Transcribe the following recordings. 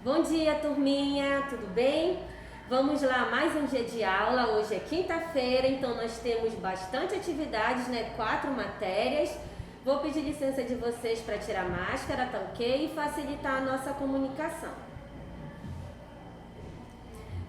Bom dia, turminha, tudo bem? Vamos lá, mais um dia de aula. Hoje é quinta-feira, então nós temos bastante atividades, né? 4 matérias. Vou pedir licença de vocês para tirar a máscara, tá ok? E facilitar a nossa comunicação.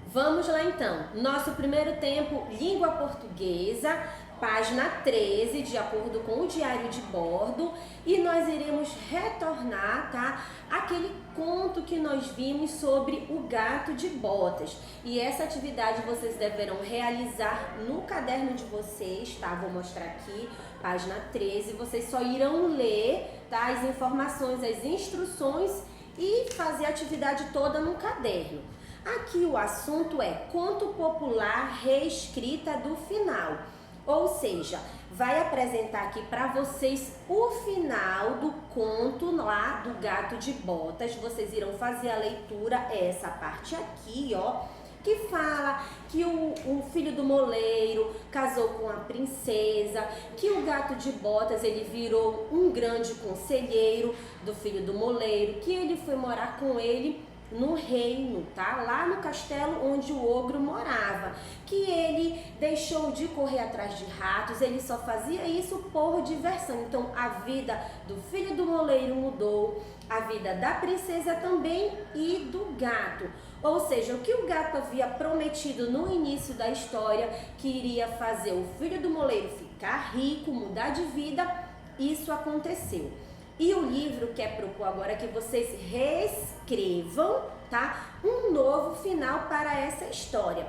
Vamos lá então. Nosso primeiro tempo, língua portuguesa, página 13, de acordo com o diário de bordo, e nós iremos retornar, tá? Aquele conto que nós vimos sobre o gato de botas. E essa atividade vocês deverão realizar no caderno de vocês, tá? Vou mostrar aqui, página 13. Vocês só irão ler, tá? As informações, as instruções e fazer a atividade toda no caderno. Aqui o assunto é conto popular reescrita do final. Ou seja, vai apresentar aqui para vocês o final do conto lá do gato de botas. Vocês irão fazer a leitura, essa parte aqui, ó, que fala que o filho do moleiro casou com a princesa, que o gato de botas ele virou um grande conselheiro do filho do moleiro, que ele foi morar com ele no reino, tá? Lá no castelo onde o ogro morava, que ele deixou de correr atrás de ratos, ele só fazia isso por diversão. Então a vida do filho do moleiro mudou, a vida da princesa também e do gato. Ou seja, o que o gato havia prometido no início da história, que iria fazer o filho do moleiro ficar rico, mudar de vida, isso aconteceu. E o livro quer propor agora que vocês reescrevam, tá? Um novo final para essa história.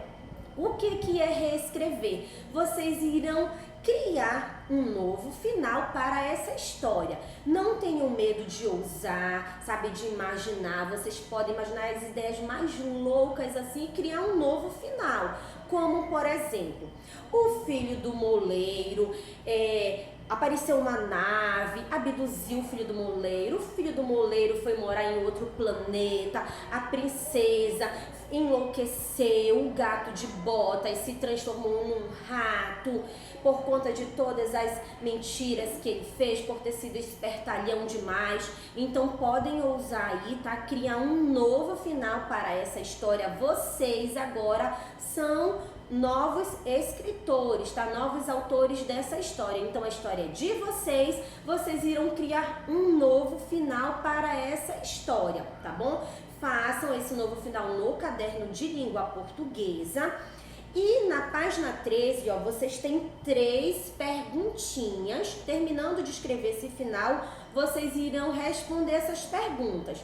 O que é reescrever? Vocês irão criar um novo final para essa história. Não tenham medo de ousar, sabe, de imaginar. Vocês podem imaginar as ideias mais loucas assim e criar um novo final. Como, por exemplo, o filho do moleiro apareceu uma nave, abduziu o filho do moleiro foi morar em outro planeta, a princesa enlouqueceu, o gato de botas se transformou num rato por conta de todas as mentiras que ele fez, por ter sido espertalhão demais. Então podem ousar aí, tá? Criar um novo final para essa história. Vocês agora são novos escritores, tá? Novos autores dessa história. Então a história é de vocês, vocês irão criar um novo final para essa história, tá bom? Façam esse novo final no caderno de língua portuguesa. E na página 13, ó, vocês têm 3 perguntinhas. Terminando de escrever esse final, vocês irão responder essas perguntas.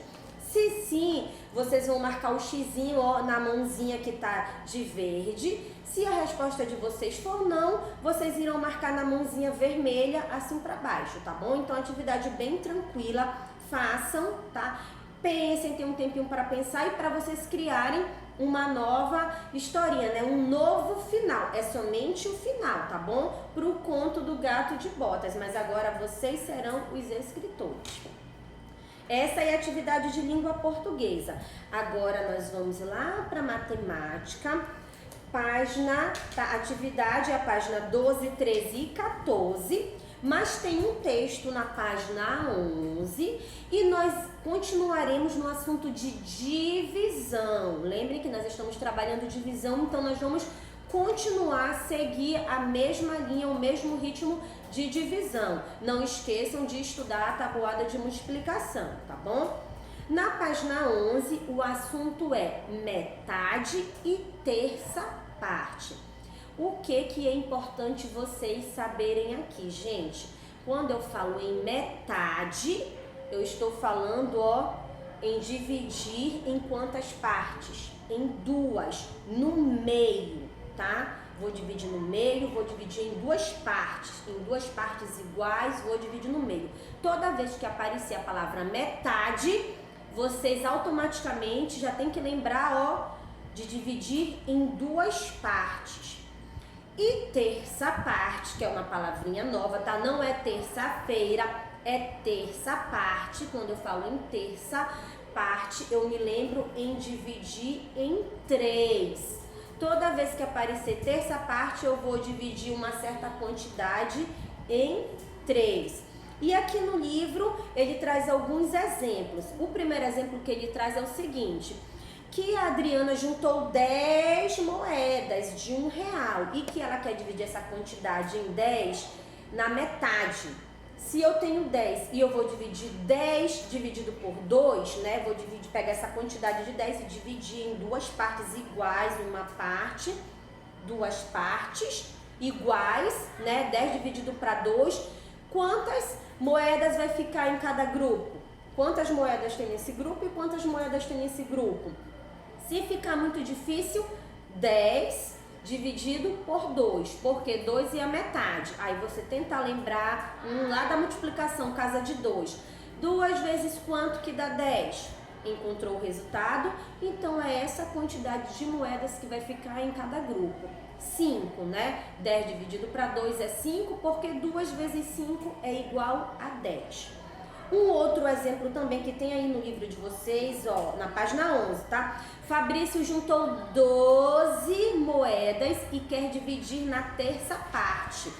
Se sim, vocês vão marcar o xizinho, ó, na mãozinha que tá de verde. Se a resposta de vocês for não, vocês irão marcar na mãozinha vermelha assim para baixo, tá bom? Então, atividade bem tranquila, façam, tá? Pensem, tem um tempinho para pensar e para vocês criarem uma nova historinha, né? Um novo final. É somente o final, tá bom? Para o conto do gato de botas, mas agora vocês serão os escritores. Essa é a atividade de língua portuguesa. Agora nós vamos lá para matemática. Página, tá? Atividade é a página 12, 13 e 14. Mas tem um texto na página 11 e nós continuaremos no assunto de divisão. Lembrem que nós estamos trabalhando divisão, então nós vamos continuar a seguir a mesma linha, o mesmo ritmo de divisão. Não esqueçam de estudar a tabuada de multiplicação, tá bom? Na página 11, o assunto é metade e terça parte. O que é importante vocês saberem aqui, gente? Quando eu falo em metade, eu estou falando, ó, em dividir em quantas partes? Em 2, no meio, tá? Vou dividir no meio, vou dividir em 2 partes, em 2 partes iguais, vou dividir no meio. Toda vez que aparecer a palavra metade, vocês automaticamente já tem que lembrar, ó, de dividir em 2 partes. E terça parte, que é uma palavrinha nova, tá? Não é terça-feira, é terça parte. Quando eu falo em terça parte, eu me lembro em dividir em 3. Toda vez que aparecer terça parte, eu vou dividir uma certa quantidade em 3. E aqui no livro ele traz alguns exemplos. O primeiro exemplo que ele traz é o seguinte, que a Adriana juntou 10 moedas de R$1 e que ela quer dividir essa quantidade em 10 na metade. Se eu tenho 10 e eu vou dividir 10 dividido por 2, né? Vou pegar essa quantidade de 10 e dividir em duas partes iguais, uma parte, duas partes iguais, né? 10 dividido para 2. Quantas moedas vai ficar em cada grupo? Quantas moedas tem nesse grupo e quantas moedas tem nesse grupo? Se ficar muito difícil, 10 dividido por 2, porque 2 é a metade. Aí você tenta lembrar lá da multiplicação, casa de 2. 2 vezes quanto que dá 10? Encontrou o resultado? Então é essa quantidade de moedas que vai ficar em cada grupo. 5, né? 10 dividido para 2 é 5, porque 2 vezes 5 é igual a 10. Um outro exemplo também que tem aí no livro de vocês, ó, na página 11, tá? Fabrício juntou 12 moedas e quer dividir na terça parte.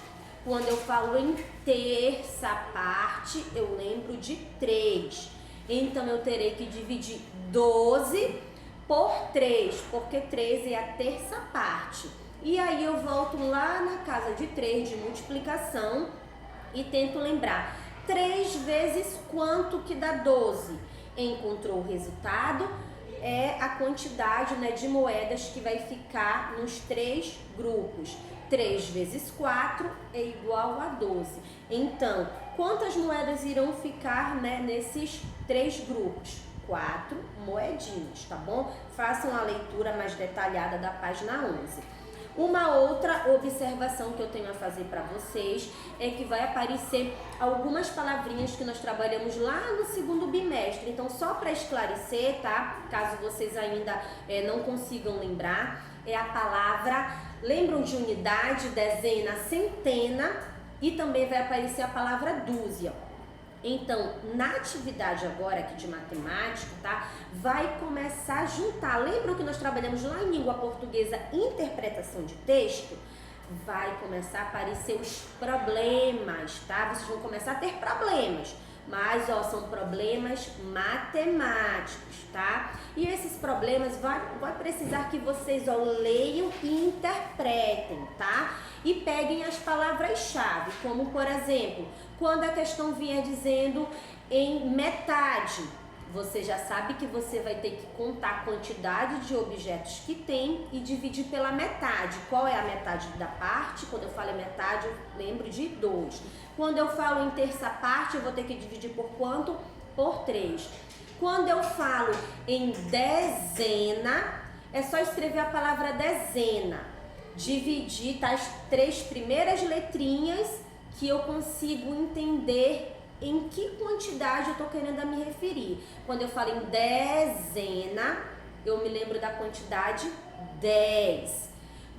Quando eu falo em terça parte, eu lembro de 3. Então eu terei que dividir 12 por 3, porque 3 é a terça parte. E aí eu volto lá na casa de 3 de multiplicação e tento lembrar. 3 vezes quanto que dá 12? Encontrou o resultado? É a quantidade, né, de moedas que vai ficar nos 3 grupos. 3 vezes 4 é igual a 12. Então, quantas moedas irão ficar, né, nesses 3 grupos? 4 moedinhas, tá bom? Façam a leitura mais detalhada da página 11. Uma outra observação que eu tenho a fazer para vocês é que vai aparecer algumas palavrinhas que nós trabalhamos lá no segundo bimestre. Então, só para esclarecer, tá? Caso vocês ainda não consigam lembrar, é a palavra, lembram de unidade, dezena, centena e também vai aparecer a palavra dúzia. Então, na atividade agora aqui de matemática, tá? Vai começar a juntar. Lembram que nós trabalhamos lá em língua portuguesa interpretação de texto? Vai começar a aparecer os problemas, tá? Vocês vão começar a ter problemas. Mas, ó, são problemas matemáticos, tá? E esses problemas vai precisar que vocês, ó, leiam e interpretem, tá? E peguem as palavras-chave, como, por exemplo, quando a questão vier dizendo em metade, você já sabe que você vai ter que contar a quantidade de objetos que tem e dividir pela metade. Qual é a metade da parte? Quando eu falo em metade, eu lembro de 2. Quando eu falo em terça parte, eu vou ter que dividir por quanto? Por 3. Quando eu falo em dezena, é só escrever a palavra dezena. Dividir, tá, as 3 primeiras letrinhas que eu consigo entender em que quantidade eu estou querendo me referir. Quando eu falo em dezena, eu me lembro da quantidade 10.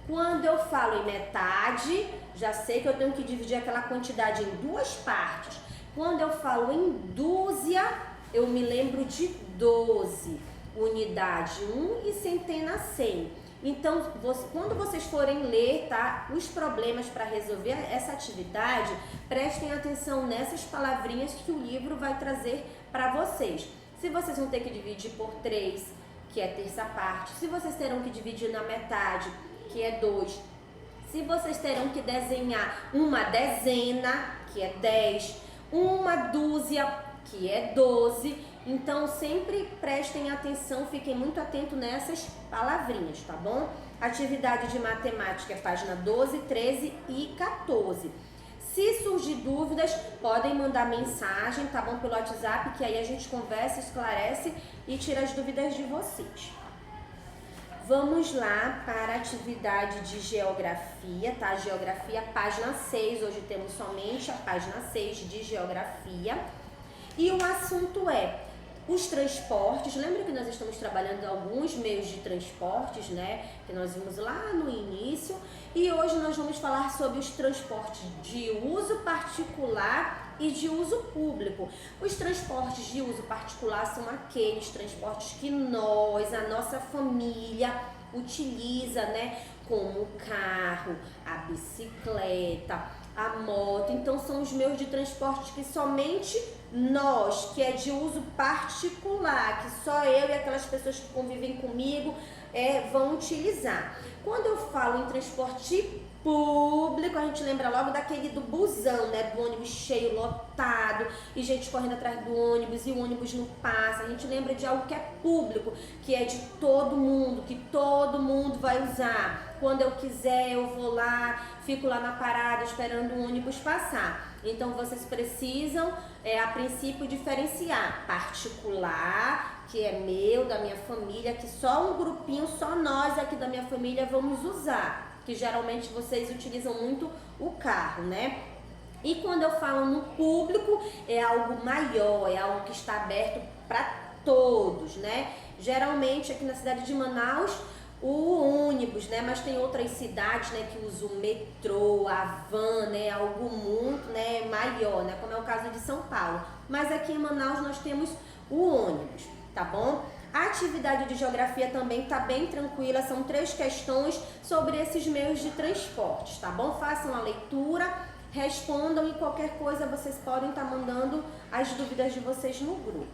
Quando eu falo em metade, já sei que eu tenho que dividir aquela quantidade em 2 partes. Quando eu falo em dúzia, eu me lembro de 12. Unidade 1 e centena 100. Então, quando vocês forem ler, tá, os problemas para resolver essa atividade, prestem atenção nessas palavrinhas que o livro vai trazer para vocês. Se vocês vão ter que dividir por 3, que é terça parte, se vocês terão que dividir na metade, que é 2, se vocês terão que desenhar uma dezena, que é 10, uma dúzia, que é 12, então sempre prestem atenção, fiquem muito atentos nessas palavrinhas, tá bom? Atividade de matemática é página 12, 13 e 14. Se surgir dúvidas, podem mandar mensagem, tá bom? Pelo WhatsApp, que aí a gente conversa, esclarece e tira as dúvidas de vocês. Vamos lá para a atividade de geografia, tá? Geografia, página 6. Hoje temos somente a página 6 de geografia. E o assunto é os transportes. Lembra que nós estamos trabalhando alguns meios de transportes, né? Que nós vimos lá no início. E hoje nós vamos falar sobre os transportes de uso particular e de uso público. Os transportes de uso particular são aqueles transportes que nós, a nossa família, utiliza, né? Como o carro, a bicicleta, a moto. Então são os meios de transporte que somente nós, que é de uso particular, que só eu e aquelas pessoas que convivem comigo vão utilizar. Quando eu falo em transporte público, a gente lembra logo daquele do busão, né? Do ônibus cheio, lotado, e gente correndo atrás do ônibus, e o ônibus não passa. A gente lembra de algo que é público, que é de todo mundo, que todo mundo vai usar. Quando eu quiser, eu vou lá, fico lá na parada esperando o ônibus passar. Então, vocês precisam, a princípio, diferenciar particular, que é meu, da minha família, que só um grupinho, só nós aqui da minha família vamos usar. Que geralmente vocês utilizam muito o carro, né? E quando eu falo no público, é algo maior, é algo que está aberto para todos, né? Geralmente aqui na cidade de Manaus, o ônibus, né? Mas tem outras cidades, né, que usam o metrô, a van, né? Algo muito, né, maior, né? Como é o caso de São Paulo. Mas aqui em Manaus nós temos o ônibus, tá bom? A atividade de geografia também está bem tranquila, são 3 questões sobre esses meios de transporte, tá bom? Façam a leitura, respondam e qualquer coisa vocês podem estar mandando as dúvidas de vocês no grupo.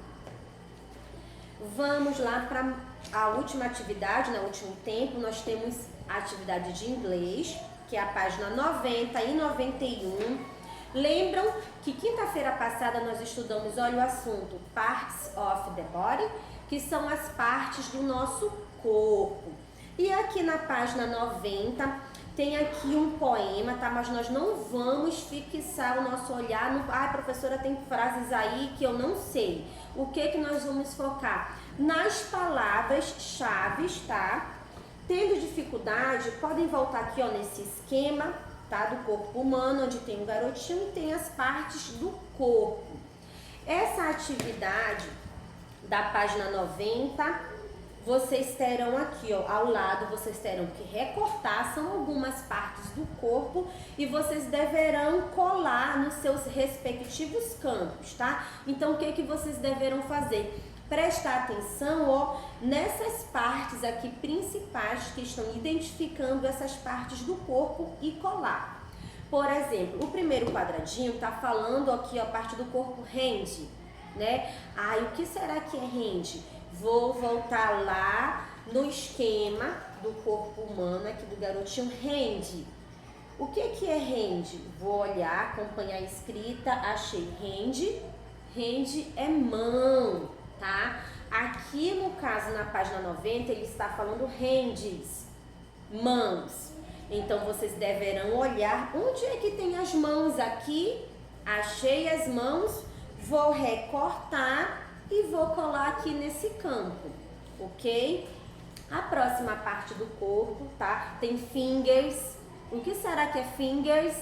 Vamos lá para a última atividade, no último tempo, nós temos a atividade de inglês, que é a página 90 e 91. Lembram que quinta-feira passada nós estudamos, olha o assunto, Parts of the Body, que são as partes do nosso corpo. E aqui na página 90 tem aqui um poema, tá? Mas nós não vamos fixar o nosso olhar no... professora, tem frases aí que eu não sei. O que nós vamos focar? Nas palavras-chave, tá? Tendo dificuldade, podem voltar aqui, ó, nesse esquema, tá? Do corpo humano, onde tem um garotinho e tem as partes do corpo. Essa atividade da página 90, vocês terão aqui, ó, ao lado, vocês terão que recortar, são algumas partes do corpo e vocês deverão colar nos seus respectivos campos, tá? Então, o que vocês deverão fazer? Prestar atenção, ó, nessas partes aqui principais que estão identificando essas partes do corpo e colar. Por exemplo, o primeiro quadradinho tá falando aqui, ó, a parte do corpo hand, né? O que será que é hand? Vou voltar lá no esquema do corpo humano, aqui do garotinho, hand. O que é hand? Vou olhar, acompanhar a escrita, achei hand. Hand é mão, tá? Aqui no caso, na página 90, ele está falando hands, mãos. Então, vocês deverão olhar onde é que tem as mãos aqui. Achei as mãos. Vou recortar e vou colar aqui nesse campo, ok? A próxima parte do corpo, tá? Tem fingers. O que será que é fingers?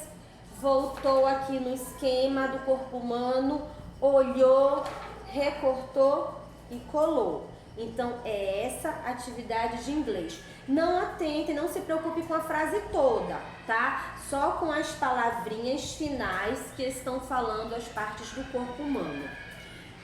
Voltou aqui no esquema do corpo humano, olhou, recortou e colou. Então, é essa atividade de inglês. Não atente, não se preocupe com a frase toda, tá? Só com as palavrinhas finais que estão falando as partes do corpo humano.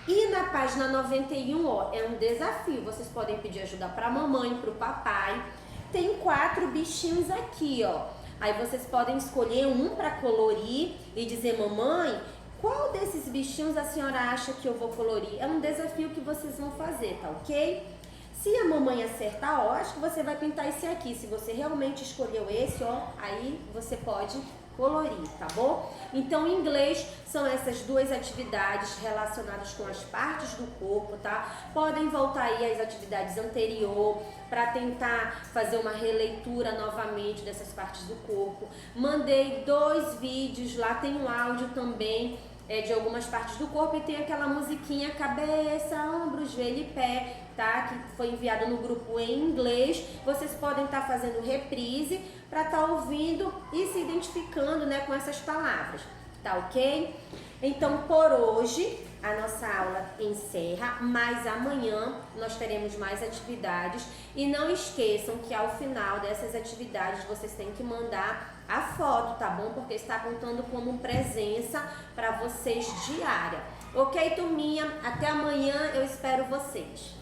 E na página 91, ó, é um desafio. Vocês podem pedir ajuda para a mamãe, para o papai. Tem 4 bichinhos aqui, ó. Aí vocês podem escolher um para colorir e dizer, mamãe, qual desses bichinhos a senhora acha que eu vou colorir? É um desafio que vocês vão fazer, tá ok? Se a mamãe acertar, ó, acho que você vai pintar esse aqui. Se você realmente escolheu esse, ó, aí você pode colorir, tá bom? Então, em inglês, são essas 2 atividades relacionadas com as partes do corpo, tá? Podem voltar aí às atividades anteriores para tentar fazer uma releitura novamente dessas partes do corpo. Mandei 2 vídeos lá, tem um áudio também de algumas partes do corpo e tem aquela musiquinha cabeça, ombros, joelho e pé, tá? Que foi enviado no grupo em inglês. Vocês podem estar fazendo reprise para estar ouvindo e se identificando, né, com essas palavras, tá ok? Então, por hoje, a nossa aula encerra, mas amanhã nós teremos mais atividades e não esqueçam que ao final dessas atividades vocês têm que mandar a foto, tá bom? Porque está contando como presença para vocês diária. Ok, turminha? Até amanhã, eu espero vocês.